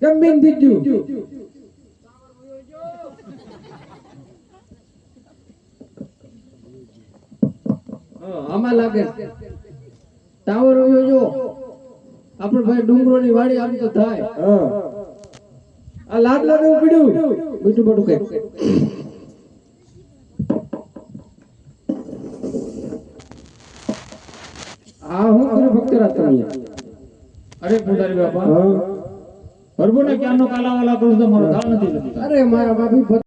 કેમ બેન બીજું આમાં લાગે ટાવર હોયો જો આપણે ભાઈ ડુંગરોની વાડી આમ તો થાય આ લાડલા ને પડ્યું મીઠું મોટું કે આ હું કર્યું ભક્તરા તમે અરે પૂજારી બાપા હરબોને ક્યાંનો કાલાવાલા કરું તો મારો ધાળ નથી. અરે મારા બાપુ